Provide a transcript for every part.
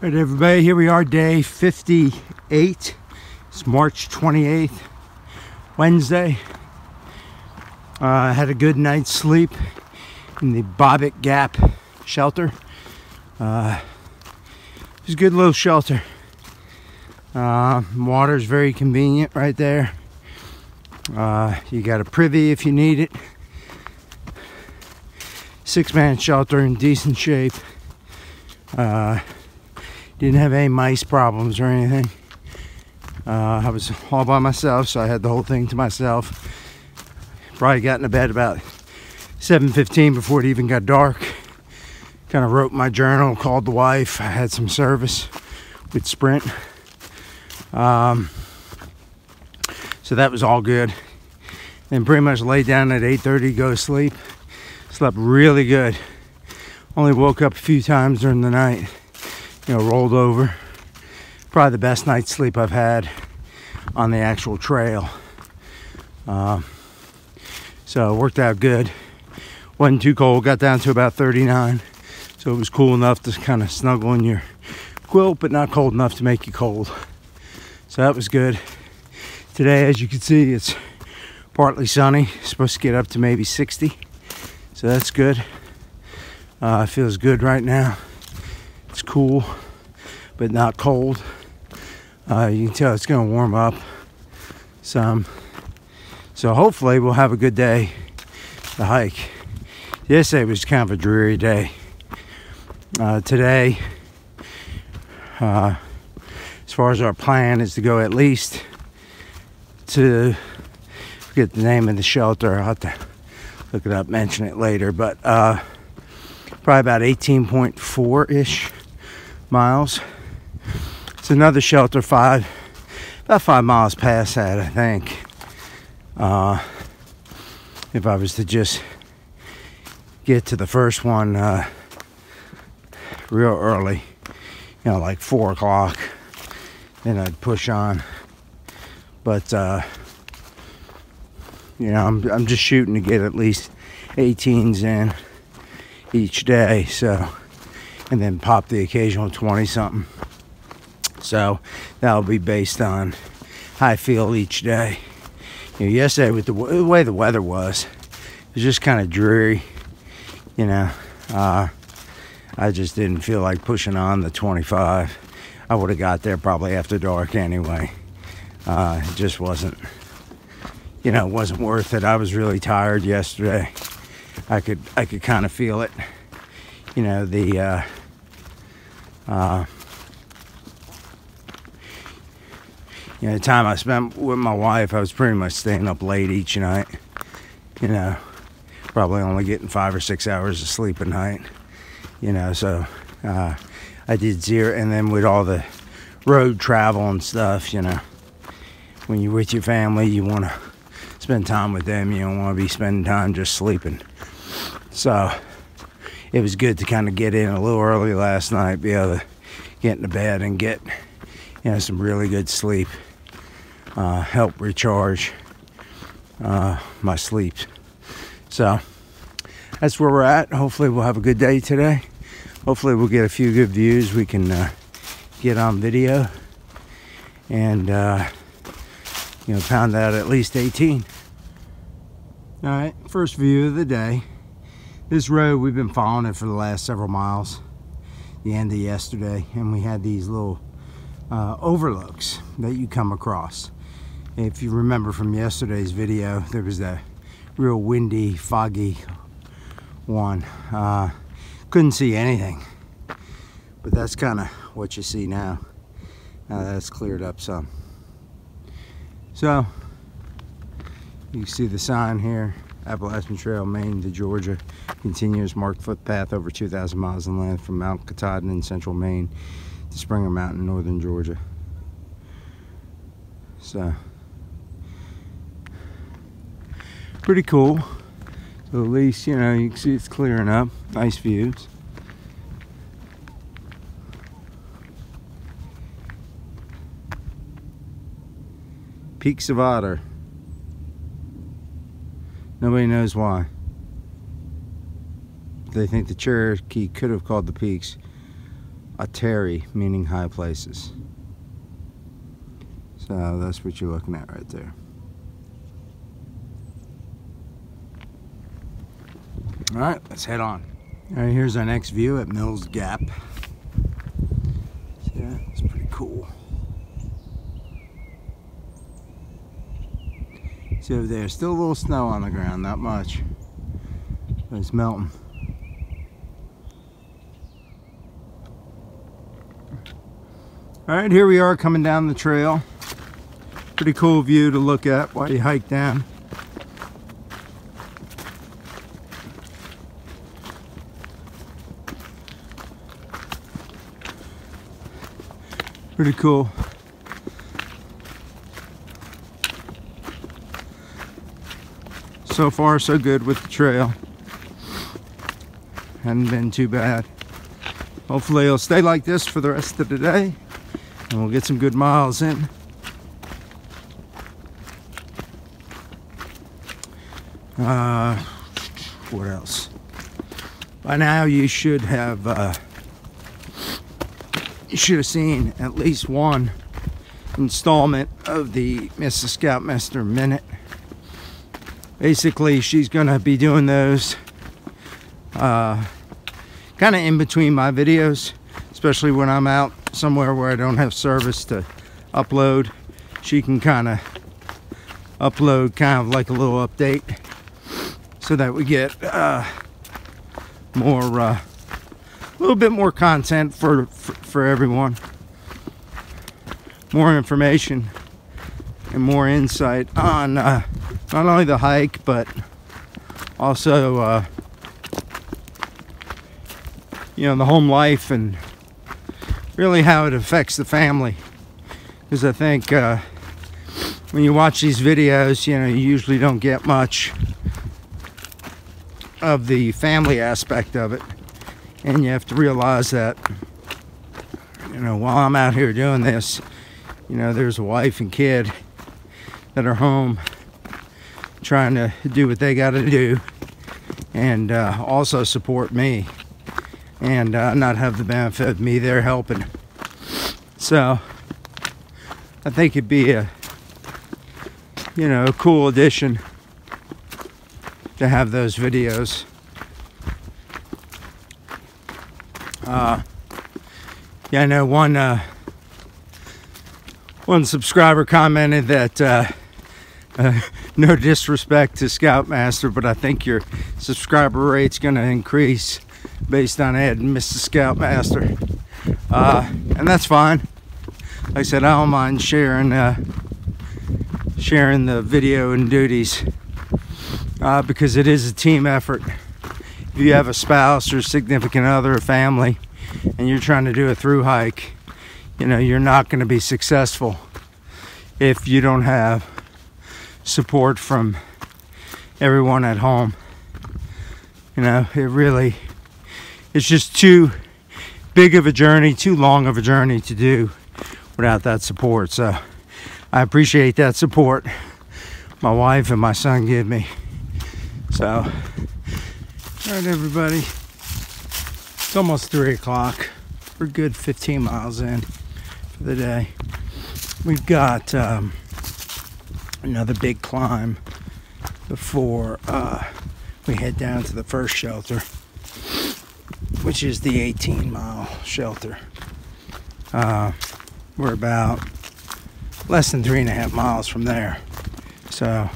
All right, everybody, here we are, day 58. It's March 28th, Wednesday. I had a good night's sleep in the Bobbitt Gap shelter. It was a good little shelter. Water's very convenient right there. You got a privy if you need it. 6-man shelter in decent shape. Didn't have any mice problems or anything. I was all by myself, so I had the whole thing to myself. Probably got into bed about 7:15 before it even got dark. Kind of wrote my journal, called the wife. I had some service with Sprint. So that was all good. Then pretty much laid down at 8:30, go to sleep. Slept really good. Only woke up a few times during the night. Rolled over. Probably the best night's sleep I've had on the actual trail. So it worked out good. Wasn't too cold. Got down to about 39. So it was cool enough to kind of snuggle in your quilt, but not cold enough to make you cold. So that was good. Today, as you can see, it's partly sunny. It's supposed to get up to maybe 60. So that's good. It feels good right now. It's cool, but not cold. You can tell it's going to warm up some. So hopefully we'll have a good day to hike. Yesterday was kind of a dreary day. Today, as far as our plan, is to go at least to, forget the name of the shelter. I'll have to look it up, mention it later. But probably about 18.4-ish miles. It's another shelter, about 5 miles past that, I think. If I was to just get to the first one real early, like 4 o'clock, then I'd push on. But I'm just shooting to get at least 18s in each day, so, and then pop the occasional 20 something. So that'll be based on how I feel each day. Yesterday with the way the weather was, it was just kind of dreary. I just didn't feel like pushing on the 25. I would have got there probably after dark anyway. It just wasn't, it wasn't worth it. I was really tired yesterday. I could kind of feel it. The time I spent with my wife, I was pretty much staying up late each night. Probably only getting 5 or 6 hours of sleep a night. So I did 0, and then with all the road travel and stuff, when you're with your family, you want to spend time with them. You don't want to be spending time just sleeping. So it was good to kind of get in a little early last night, be able to get into bed and get some really good sleep. Help recharge my sleep. So that's where we're at. Hopefully we'll have a good day today. Hopefully we'll get a few good views we can get on video and pound out at least 18. All right, first view of the day. This road, we've been following it for the last several miles, the end of yesterday, and we had these little overlooks that you come across. If you remember from yesterday's video, there was that real windy, foggy one. Couldn't see anything, but that's kind of what you see now. Now that's cleared up some. So you can see the sign here: Appalachian Trail, Maine to Georgia, continuous marked footpath over 2,000 miles in length from Mount Katahdin in central Maine to Springer Mountain, northern Georgia. So pretty cool. So at least, you can see it's clearing up. Nice views. Peaks of Otter. Nobody knows why. They think the Cherokee could have called the peaks Ateri, meaning high places. So that's what you're looking at right there. All right, let's head on. All right, here's our next view at Mills Gap. See that? It's pretty cool. See over there, still a little snow on the ground, not much, but it's melting. All right, here we are coming down the trail. Pretty cool view to look at while you hike down. Pretty cool. So far, so good with the trail. Hadn't been too bad. Hopefully it'll stay like this for the rest of the day, and we'll get some good miles in. What else? By now you should have seen at least one installment of the Mrs. Scoutmaster Minute. Basically, she's gonna be doing those kind of in between my videos, especially when I'm out somewhere where I don't have service to upload. She can kind of upload kind of like a little update, so that we get more, a little bit more content for everyone, more information and more insight on not only the hike, but also you know, the home life and really how it affects the family. Because I think when you watch these videos, you know, you usually don't get much of the family aspect of it, and you have to realize that, you know, while I'm out here doing this, you know, there's a wife and kid that are home trying to do what they got to do, and also support me, and not have the benefit of me there helping. So I think it'd be a, you know, a cool addition to have those videos. Yeah, I know one subscriber commented that no disrespect to Scoutmaster, but I think your subscriber rate's gonna increase based on adding Mrs. Scoutmaster, and that's fine. Like I said, I don't mind sharing the video and duties, because it is a team effort. If you have a spouse or significant other or family and you're trying to do a through hike, you know, you're not going to be successful if you don't have support from everyone at home. You know, it's just too big of a journey, too long of a journey to do without that support. So I appreciate that support my wife and my son give me. So, all right, everybody, it's almost 3 o'clock. We're good 15 miles in for the day. We've got another big climb before we head down to the first shelter, which is the 18-mile shelter. We're about less than 3.5 miles from there. So,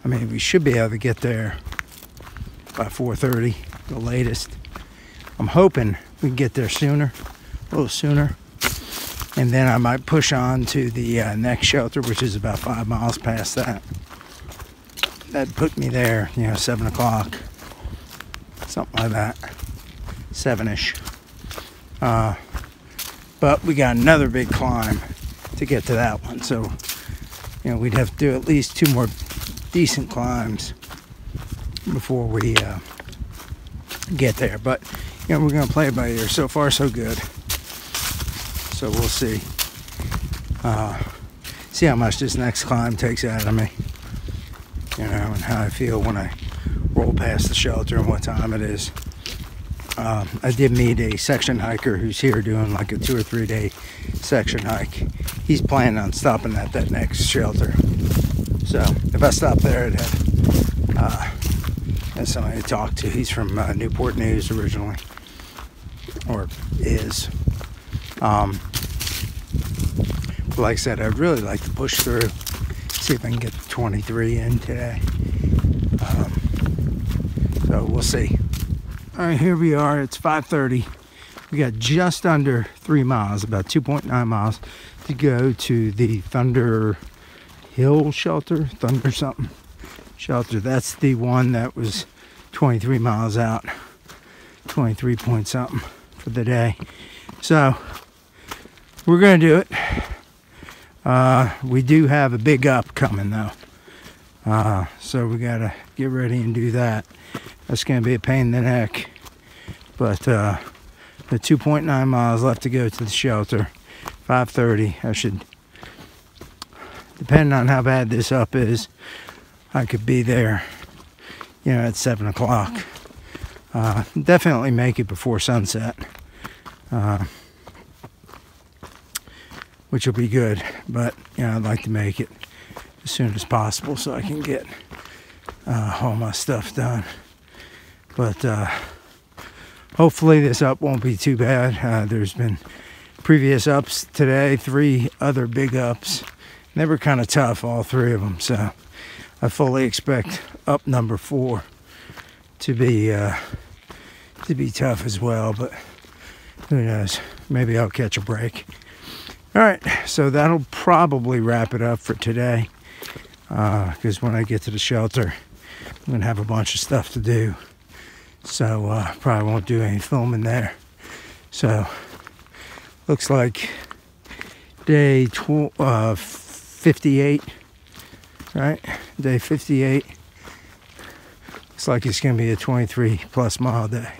I mean, we should be able to get there by 4:30, the latest. I'm hoping we can get there sooner, a little sooner. And then I might push on to the next shelter, which is about 5 miles past that. That'd put me there, you know, 7 o'clock, something like that, 7-ish. But we got another big climb to get to that one. So, you know, we'd have to do at least 2 more decent climbs before we get there. But, you know, we're going to play it by ear. So far, so good. So we'll see. See how much this next climb takes out of me. You know, and how I feel when I roll past the shelter and what time it is. I did meet a section hiker who's here doing like a 2 or 3 day section hike. He's planning on stopping at that next shelter. So if I stop there, I'd have somebody to talk to. He's from Newport News originally, or is. But like I said, I'd really like to push through, see if I can get the 23 in today. So we'll see. All right, here we are. It's 5:30. We got just under 3 miles, about 2.9 miles to go to the Thunder Hill shelter, Thunder something shelter. That's the one that was 23 miles out, 23 point something for the day. So we're gonna do it. We do have a big up coming though, so we gotta get ready and do that. That's gonna be a pain in the neck, but the 2.9 miles left to go to the shelter. 5:30. I should, depending on how bad this up is, I could be there, you know, at 7 o'clock. Definitely make it before sunset, which will be good. But you know, I'd like to make it as soon as possible so I can get all my stuff done. But hopefully this up won't be too bad. There's been previous ups today, 3 other big ups. They were kind of tough, all 3 of them. So I fully expect up number 4 to be tough as well. But who knows? Maybe I'll catch a break. All right, so that'll probably wrap it up for today. Because when I get to the shelter, I'm gonna have a bunch of stuff to do. So probably won't do any filming there. So looks like day 58, right? Day 58. Looks like it's gonna be a 23+ mile day.